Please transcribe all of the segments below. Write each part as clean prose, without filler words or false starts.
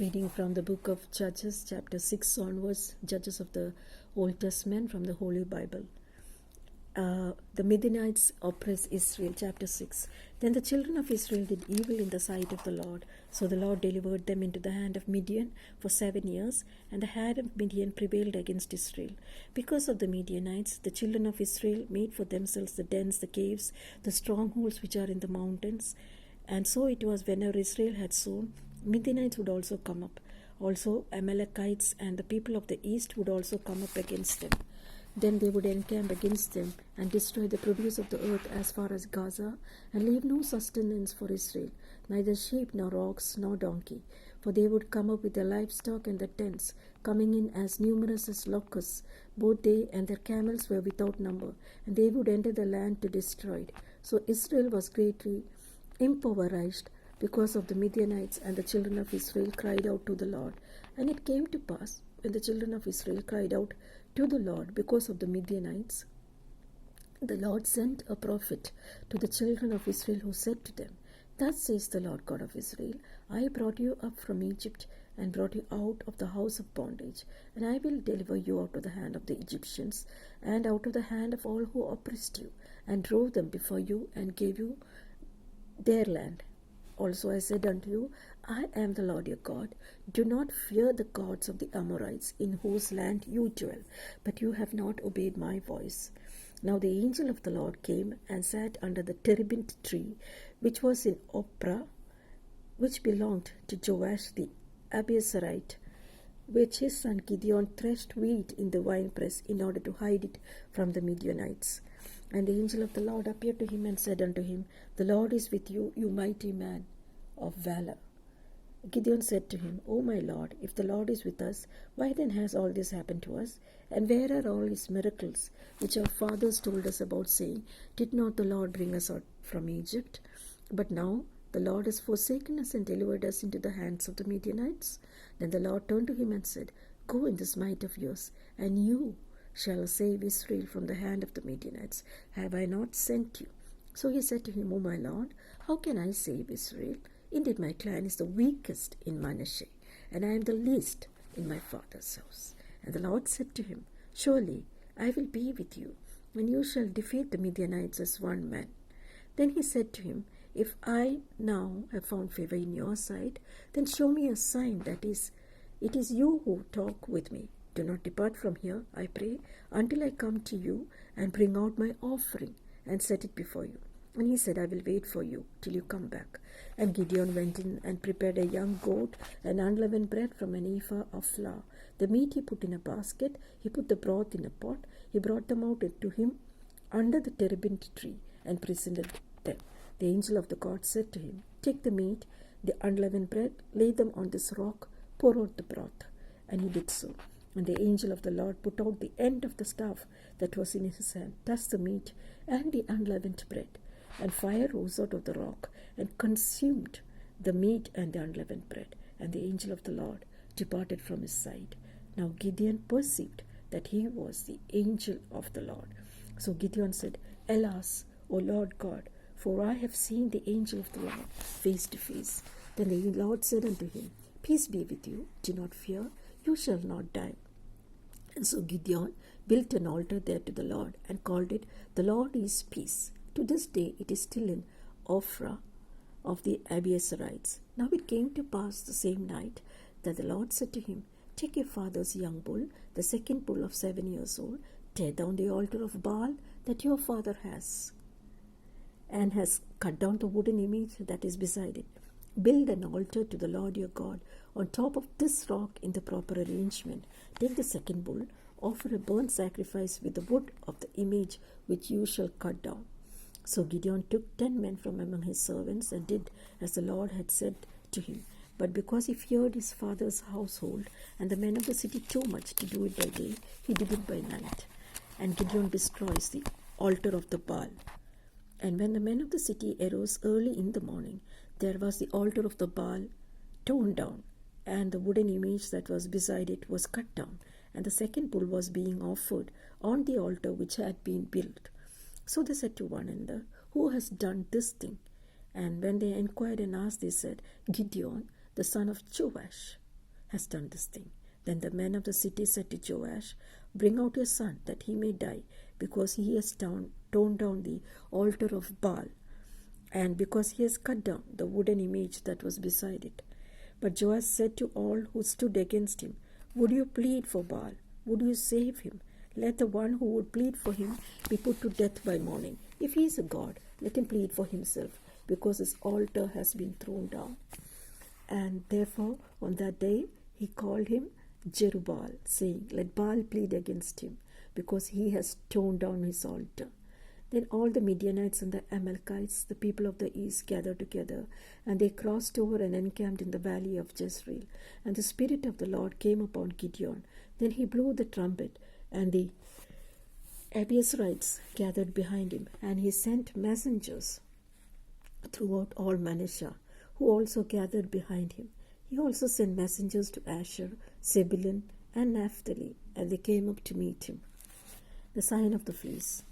Reading from the book of Judges, chapter 6 onwards, Judges of the Old Testament from the Holy Bible. The Midianites oppress Israel, chapter 6. Then the children of Israel did evil in the sight of the Lord. So the Lord delivered them into the hand of Midian for 7 years, and the hand of Midian prevailed against Israel. Because of the Midianites, the children of Israel made for themselves the dens, the caves, the strongholds which are in the mountains. And so it was whenever Israel had sown, Midianites would also come up. Also Amalekites and the people of the east would also come up against them. Then they would encamp against them and destroy the produce of the earth as far as Gaza, and leave no sustenance for Israel, neither sheep nor ox nor donkey. For they would come up with their livestock and their tents, coming in as numerous as locusts. Both they and their camels were without number, and they would enter the land to destroy it. So Israel was greatly impoverished because of the Midianites, and the children of Israel cried out to the Lord. And it came to pass, when the children of Israel cried out to the Lord because of the Midianites, the Lord sent a prophet to the children of Israel, who said to them, Thus says the Lord God of Israel, I brought you up from Egypt and brought you out of the house of bondage, and I will deliver you out of the hand of the Egyptians and out of the hand of all who oppressed you, and drove them before you and gave you their land. Also I said unto you, I am the Lord your God. Do not fear the gods of the Amorites, in whose land you dwell, but you have not obeyed my voice. Now the angel of the Lord came and sat under the terebinth tree, which was in Ophrah, which belonged to Joash the Abiezrite, which his son Gideon threshed wheat in the winepress in order to hide it from the Midianites. And the angel of the Lord appeared to him and said unto him, The Lord is with you, you mighty man of valor. Gideon said to him, O my Lord, if the Lord is with us, why then has all this happened to us? And where are all his miracles, which our fathers told us about, saying, Did not the Lord bring us out from Egypt? But now the Lord has forsaken us and delivered us into the hands of the Midianites. Then the Lord turned to him and said, Go in this might of yours, and you shall save Israel from the hand of the Midianites. Have I not sent you? So he said to him, O my Lord, how can I save Israel? Indeed, my clan is the weakest in Manasseh, and I am the least in my father's house. And the Lord said to him, Surely I will be with you, and you shall defeat the Midianites as one man. Then he said to him, If I now have found favor in your sight, then show me a sign, that is, it is you who talk with me. Do not depart from here, I pray, until I come to you and bring out my offering and set it before you. And he said, I will wait for you till you come back. And Gideon went in and prepared a young goat and unleavened bread from an ephah of flour. The meat he put in a basket, he put the broth in a pot. He brought them out to him under the terebinth tree and presented them. The angel of the God said to him, Take the meat, the unleavened bread, lay them on this rock, pour out the broth. And he did so. And the angel of the Lord put out the end of the staff that was in his hand, thus the meat and the unleavened bread. And fire rose out of the rock and consumed the meat and the unleavened bread. And the angel of the Lord departed from his side. Now Gideon perceived that he was the angel of the Lord. So Gideon said, Alas, O Lord God, for I have seen the angel of the Lord face to face. Then the Lord said unto him, Peace be with you, do not fear, you shall not die. And so Gideon built an altar there to the Lord and called it, The Lord is Peace. To this day it is still in Ophrah of the Abiezrites. Now it came to pass the same night that the Lord said to him, Take your father's young bull, the second bull of 7 years old, tear down the altar of Baal that your father has, and has cut down the wooden image that is beside it. Build an altar to the Lord your God on top of this rock in the proper arrangement. Take the second bull, offer a burnt sacrifice with the wood of the image which you shall cut down. So Gideon took 10 men from among his servants and did as the Lord had said to him. But because he feared his father's household and the men of the city too much to do it by day, he did it by night. And Gideon destroys the altar of the Baal. And when the men of the city arose early in the morning, there was the altar of the Baal torn down, and the wooden image that was beside it was cut down, and the second bull was being offered on the altar which had been built. So they said to one another, Who has done this thing? And when they inquired and asked, they said, Gideon, the son of Joash. has done this thing. Then the men of the city said to Joash, Bring out your son, that he may die, because he has torn down the altar of Baal, and because he has cut down the wooden image that was beside it. But Joash said to all who stood against him, Would you plead for Baal? Would you save him? Let the one who would plead for him be put to death by morning. If he is a god, let him plead for himself, because his altar has been thrown down. And therefore, on that day, he called him Jerubbaal, saying, Let Baal plead against him, because he has torn down his altar. Then all the Midianites and the Amalekites, the people of the east, gathered together, and they crossed over and encamped in the valley of Jezreel. And the Spirit of the Lord came upon Gideon. Then he blew the trumpet, and the Abiezrites gathered behind him, and he sent messengers throughout all Manasseh, who also gathered behind him. He also sent messengers to Asher, Zebulun, and Naphtali, and they came up to meet him. The sign of the fleece.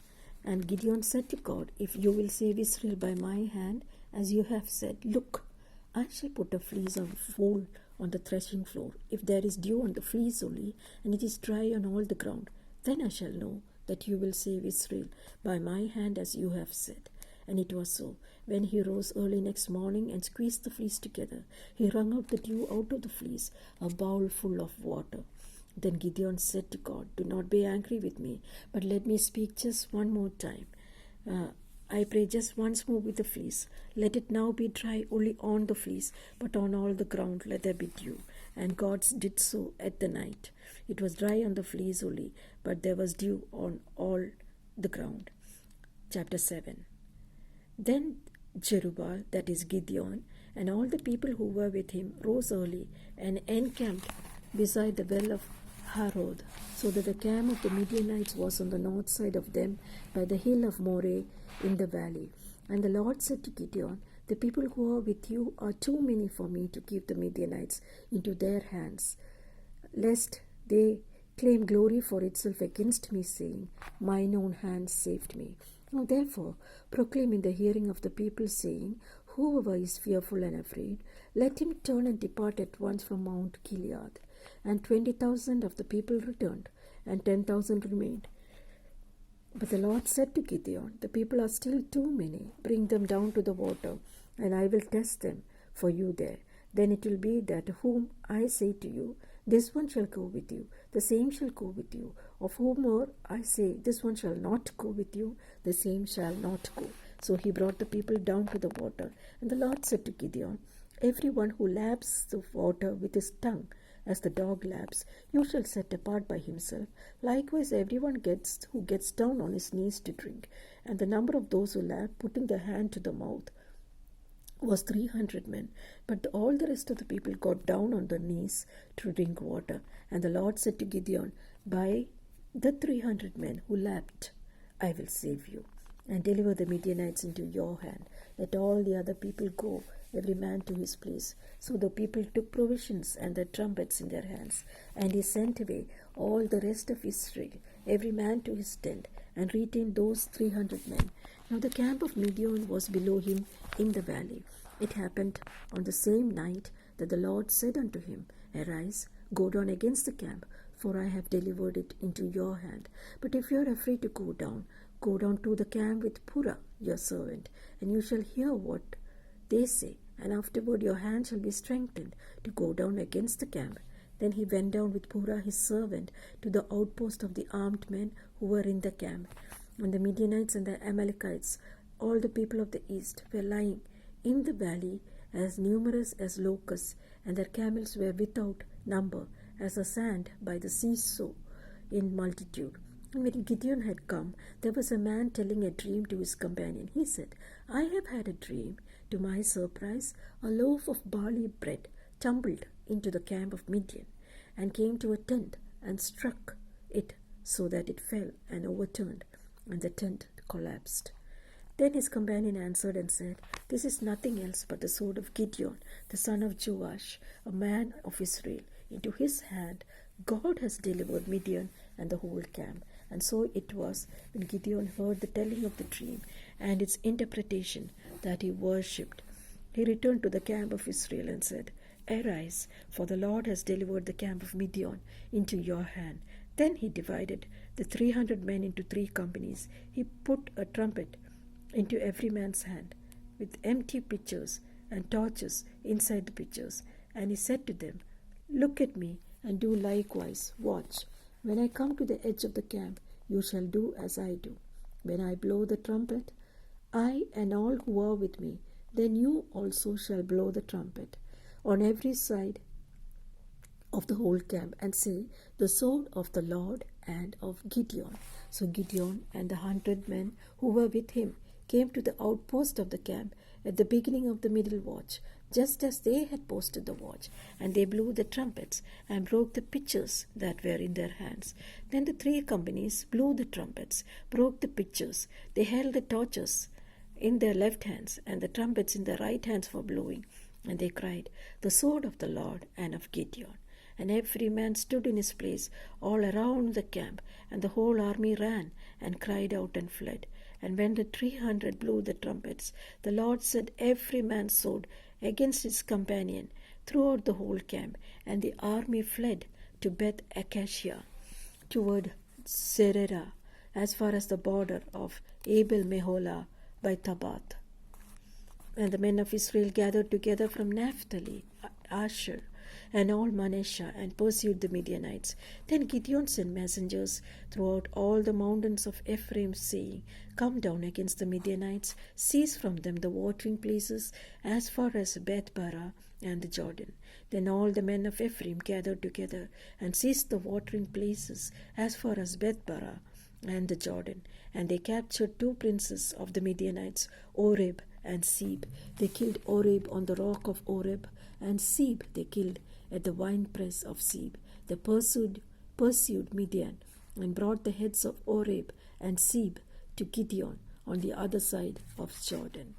And Gideon said to God, If you will save Israel by my hand, as you have said, look, I shall put a fleece of wool on the threshing floor. If there is dew on the fleece only, and it is dry on all the ground, then I shall know that you will save Israel by my hand, as you have said. And it was so. When he rose early next morning and squeezed the fleece together, he wrung out the dew out of the fleece, a bowl full of water. Then Gideon said to God, Do not be angry with me, but let me speak just one more time. I pray just once more with the fleece. Let it now be dry only on the fleece, but on all the ground let there be dew. And God did so at the night. It was dry on the fleece only, but there was dew on all the ground. Chapter 7. Then Jerubbaal, that is Gideon, and all the people who were with him rose early and encamped beside the well of Harod, so that the camp of the Midianites was on the north side of them by the hill of Moreh in the valley. And the Lord said to Gideon, The people who are with you are too many for me to give the Midianites into their hands, lest they claim glory for itself against me, saying, Mine own hand saved me. Now therefore proclaim in the hearing of the people, saying, Whoever is fearful and afraid, let him turn and depart at once from Mount Gilead. And 20,000 of the people returned, and 10,000 remained. But the Lord said to Gideon, The people are still too many. Bring them down to the water, and I will test them for you there. Then it will be that whom I say to you, This one shall go with you, the same shall go with you. Of whom more I say, This one shall not go with you, the same shall not go. So he brought the people down to the water. And the Lord said to Gideon, Everyone who laps the water with his tongue, as the dog laps, you shall set apart by himself. Likewise everyone who gets down on his knees to drink. And the number of those who lapped, putting their hand to the mouth, was 300 men. But all the rest of the people got down on their knees to drink water. And the Lord said to Gideon, By the 300 men who lapped, I will save you, and deliver the Midianites into your hand. Let all the other people go, every man to his place. So the people took provisions and their trumpets in their hands. And he sent away all the rest of Israel, every man to his tent, and retained those 300 men. Now the camp of Midian was below him in the valley. It happened on the same night that the Lord said unto him, Arise, go down against the camp, for I have delivered it into your hand. But if you are afraid to go down to the camp with Purah your servant, and you shall hear what they say, and afterward your hand shall be strengthened to go down against the camp. Then he went down with Purah his servant to the outpost of the armed men who were in the camp. And the Midianites and the Amalekites, all the people of the east, were lying in the valley as numerous as locusts, and their camels were without number as the sand by the seashore in multitude. And when Gideon had come, there was a man telling a dream to his companion. He said, I have had a dream. To my surprise, a loaf of barley bread tumbled into the camp of Midian, and came to a tent, and struck it so that it fell and overturned, and the tent collapsed. Then his companion answered and said, This is nothing else but the sword of Gideon, the son of Joash, a man of Israel. Into his hand God has delivered Midian and the whole camp. And so it was, when Gideon heard the telling of the dream and its interpretation, that he worshipped. He returned to the camp of Israel and said, Arise, for the Lord has delivered the camp of Midian into your hand. Then he divided the 300 men into 3 companies. He put a trumpet into every man's hand, with empty pitchers and torches inside the pitchers. And he said to them, Look at me, and do likewise. Watch. When I come to the edge of the camp, you shall do as I do. When I blow the trumpet, I and all who are with me, then you also shall blow the trumpet on every side of the whole camp, and say, The sword of the Lord and of Gideon. So Gideon and the 100 men who were with him came to the outpost of the camp at the beginning of the middle watch, just as they had posted the watch, and they blew the trumpets and broke the pitchers that were in their hands. Then the 3 companies blew the trumpets, broke the pitchers. They held the torches in their left hands and the trumpets in their right hands for blowing. And they cried, The sword of the Lord and of Gideon. And every man stood in his place all around the camp, and the whole army ran and cried out and fled. And when the 300 blew the trumpets, the Lord set every man's sword against his companion throughout the whole camp, and the army fled to Beth Acacia, toward Serera, as far as the border of Abel Meholah by Tabath. And the men of Israel gathered together from Naphtali, Asher, and all Manasseh, and pursued the Midianites. Then Gideon sent messengers throughout all the mountains of Ephraim, saying, Come down against the Midianites, seize from them the watering places as far as Beth-barah and the Jordan. Then all the men of Ephraim gathered together, and seized the watering places as far as Beth-barah and the Jordan. And they captured 2 princes of the Midianites, Oreb and Seb. They killed Oreb on the rock of Oreb, and Seb they killed at the winepress of Seb. They pursued Midian, and brought the heads of Oreb and Seb to Gideon on the other side of Jordan.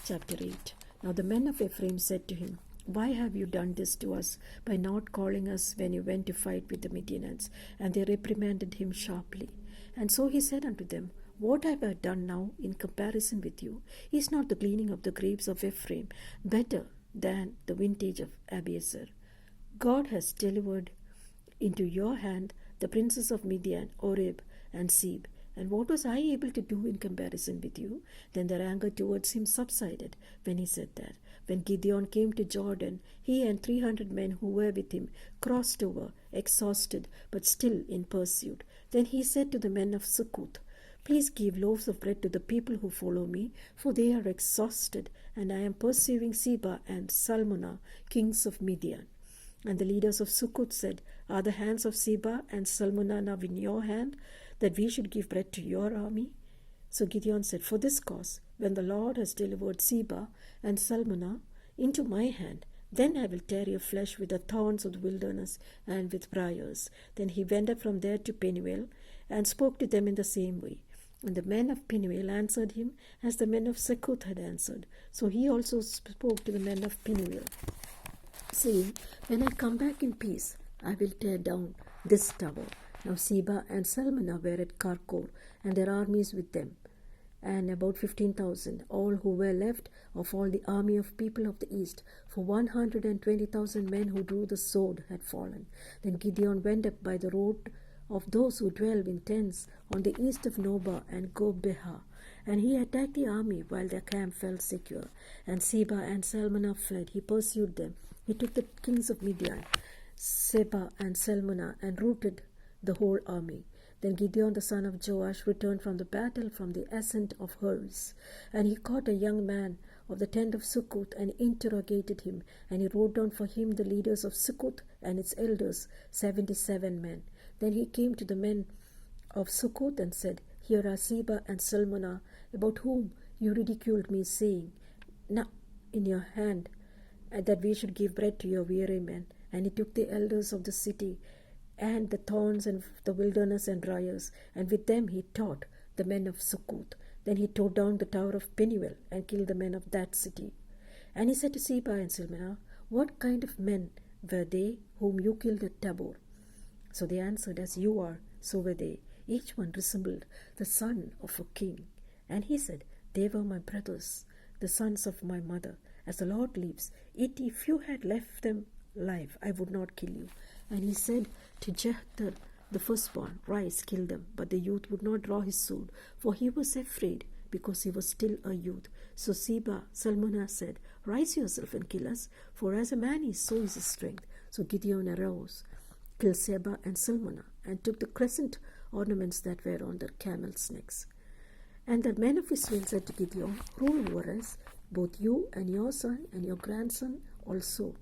Chapter 8. Now the men of Ephraim said to him, Why have you done this to us by not calling us when you went to fight with the Midianites? And they reprimanded him sharply. And so he said unto them, What have I done now in comparison with you? Is not the gleaning of the grapes of Ephraim better than the vintage of Abiezer? God has delivered into your hand the princes of Midian, Oreb and Seb. And what was I able to do in comparison with you? Then their anger towards him subsided when he said that. When Gideon came to Jordan, he and 300 men who were with him crossed over, exhausted, but still in pursuit. Then he said to the men of Succoth, Please give loaves of bread to the people who follow me, for they are exhausted, and I am pursuing Seba and Salmunna, kings of Midian. And the leaders of Succoth said, Are the hands of Seba and Salmunna now in your hand, that we should give bread to your army? So Gideon said, For this cause, when the Lord has delivered Seba and Salmunna into my hand, then I will tear your flesh with the thorns of the wilderness and with briars. Then he went up from there to Penuel, and spoke to them in the same way. And the men of Penuel answered him as the men of Succoth had answered. So he also spoke to the men of Penuel, saying, When I come back in peace, I will tear down this tower. Now Seba and Salmunna were at Karkor, and their armies with them, and about 15,000, all who were left of all the army of people of the east, for 120,000 men who drew the sword had fallen. Then Gideon went up by the road of those who dwell in tents on the east of Nobah and Gobeha, and he attacked the army while their camp fell secure. And Seba and Salmunna fled. He pursued them. He took the kings of Midian, Seba and Salmunna, and routed the whole army. Then Gideon the son of Joash returned from the battle from the ascent of Hurz, and he caught a young man of the tent of Succoth and interrogated him, and he wrote down for him the leaders of Succoth and its elders, 77 men. Then he came to the men of Succoth and said, Here are Seba and Salmunna, about whom you ridiculed me, saying, Now in your hand, that we should give bread to your weary men. And he took the elders of the city, and the thorns and the wilderness and briars, and with them he taught the men of Succoth. Then he tore down the tower of Penuel, and killed the men of that city. And he said to Seba and Salmunna, What kind of men were they whom you killed at Tabor? So they answered, As you are, so were they. Each one resembled the son of a king. And he said, They were my brothers, the sons of my mother. As the Lord lives, if you had left them life, I would not kill you. And he said to Jephthah the firstborn, Rise, kill them. But the youth would not draw his sword, for he was afraid, because he was still a youth. So Salmona said, Rise yourself and kill us, for as a man is, so is his strength. So Gideon arose, killed Seba and Salmona, and took the crescent ornaments that were on their camels' necks. And the men of Israel said to Gideon, Rule over us, both you and your son and your grandson also,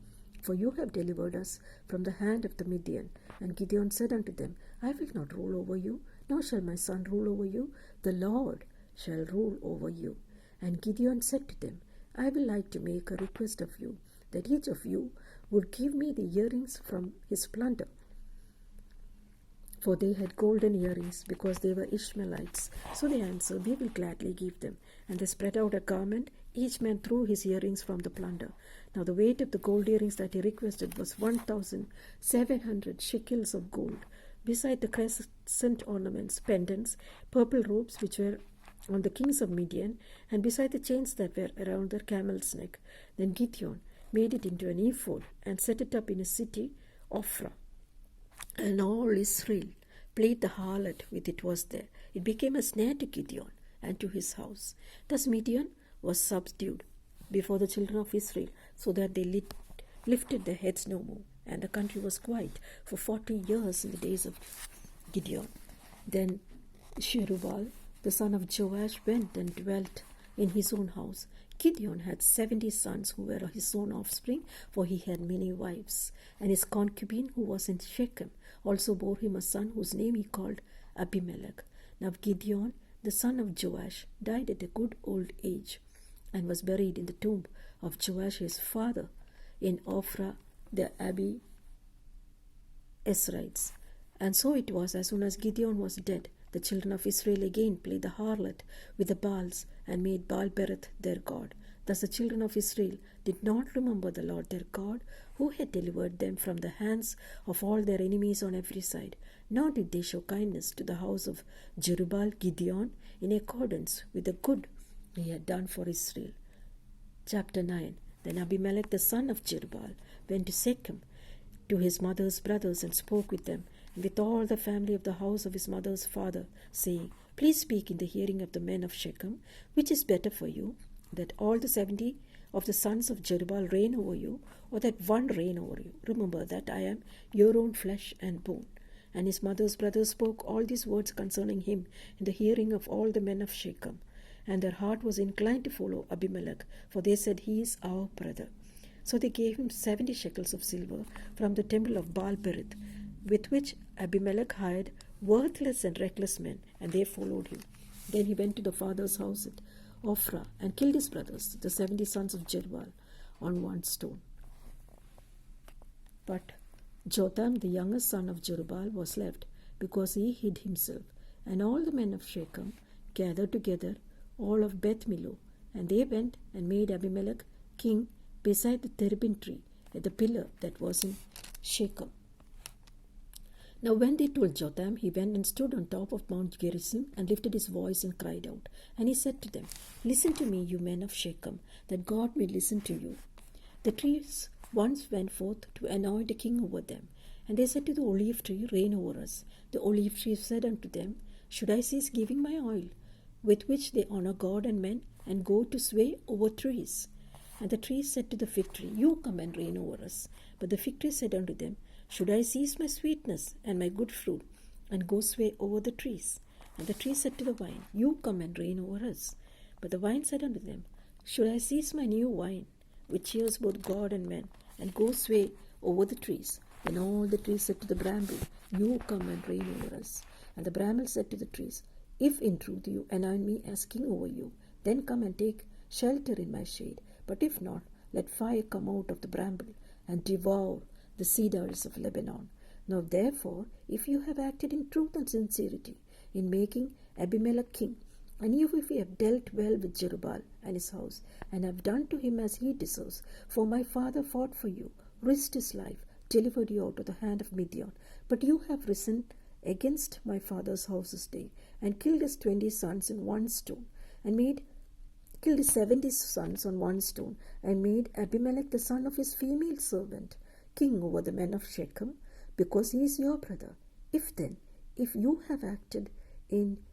for you have delivered us from the hand of the Midian. And Gideon said unto them, I will not rule over you, nor shall my son rule over you. The Lord shall rule over you. And Gideon said to them, I will like to make a request of you, that each of you would give me the earrings from his plunder. For they had golden earrings, because they were Ishmaelites. So they answered, We will gladly give them. And they spread out a garment, each man threw his earrings from the plunder. Now the weight of the gold earrings that he requested was 1,700 shekels of gold, beside the crescent ornaments, pendants, purple robes which were on the kings of Midian, and beside the chains that were around their camel's neck. Then Gideon made it into an ephod, and set it up in a city, Ophrah. And all Israel played the harlot with it was there. It became a snare to Gideon and to his house. Thus Midian was subdued before the children of Israel, so that they lifted their heads no more. And the country was quiet for 40 years in the days of Gideon. Then Jerubbaal, the son of Joash, went and dwelt in his own house. Gideon had 70 sons who were his own offspring, for he had many wives. And his concubine, who was in Shechem, also bore him a son whose name he called Abimelech. Now Gideon, the son of Joash, died at a good old age, and was buried in the tomb of Joash his father in Ophrah the Abiezrites. And so it was, as soon as Gideon was dead, the children of Israel again played the harlot with the Baals, and made Baal-berith their god. Thus the children of Israel did not remember the Lord their God, who had delivered them from the hands of all their enemies on every side, nor did they show kindness to the house of Jerubbaal Gideon, in accordance with the good he had done for Israel. Chapter 9. Then Abimelech the son of Jerubbaal went to Shechem to his mother's brothers, and spoke with them, and with all the family of the house of his mother's father, saying, Please speak in the hearing of the men of Shechem, which is better for you, that all the 70 of the sons of Jerubbaal reign over you, or that one reign over you. Remember that I am your own flesh and bone. And his mother's brothers spoke all these words concerning him in the hearing of all the men of Shechem. And their heart was inclined to follow Abimelech, for they said, He is our brother. So they gave him 70 shekels of silver from the temple of Baal-berith, with which Abimelech hired worthless and reckless men, and they followed him. Then he went to the father's house at Ophrah, and killed his brothers, the 70 sons of Jerubbaal, on one stone. But Jotham, the youngest son of Jerubbaal, was left, because he hid himself. And all the men of Shechem gathered together, all of Beth Millo, and they went and made Abimelech king beside the terebinth tree at the pillar that was in Shechem. Now when they told Jotham, he went and stood on top of Mount Gerizim, and lifted his voice and cried out. And he said to them, Listen to me, you men of Shechem, that God may listen to you. The trees once went forth to anoint a king over them. And they said to the olive tree, Reign over us. The olive tree said unto them, Should I cease giving my oil, with which they honor God and men, and go to sway over trees? And the tree said to the fig tree, You come and reign over us. But the fig tree said unto them, Should I cease my sweetness and my good fruit, and go sway over the trees? And the tree said to the vine, You come and reign over us. But the vine said unto them, Should I cease my new wine, which cheers both God and men, and go sway over the trees? Then all the trees said to the bramble, You come and reign over us. And the bramble said to the trees, If in truth you anoint me as king over you, then come and take shelter in my shade. But if not, let fire come out of the bramble, and devour the cedars of Lebanon. Now therefore, if you have acted in truth and sincerity in making Abimelech king, and if you have dealt well with Jerubbaal and his house, and have done to him as he deserves, for my father fought for you, risked his life, delivered you out of the hand of Midian, but you have risen against my father's house this day, and killed his 20 sons in one stone, and killed his 70 sons on one stone, and made Abimelech the son of his female servant king over the men of Shechem, because he is your brother. If you have acted in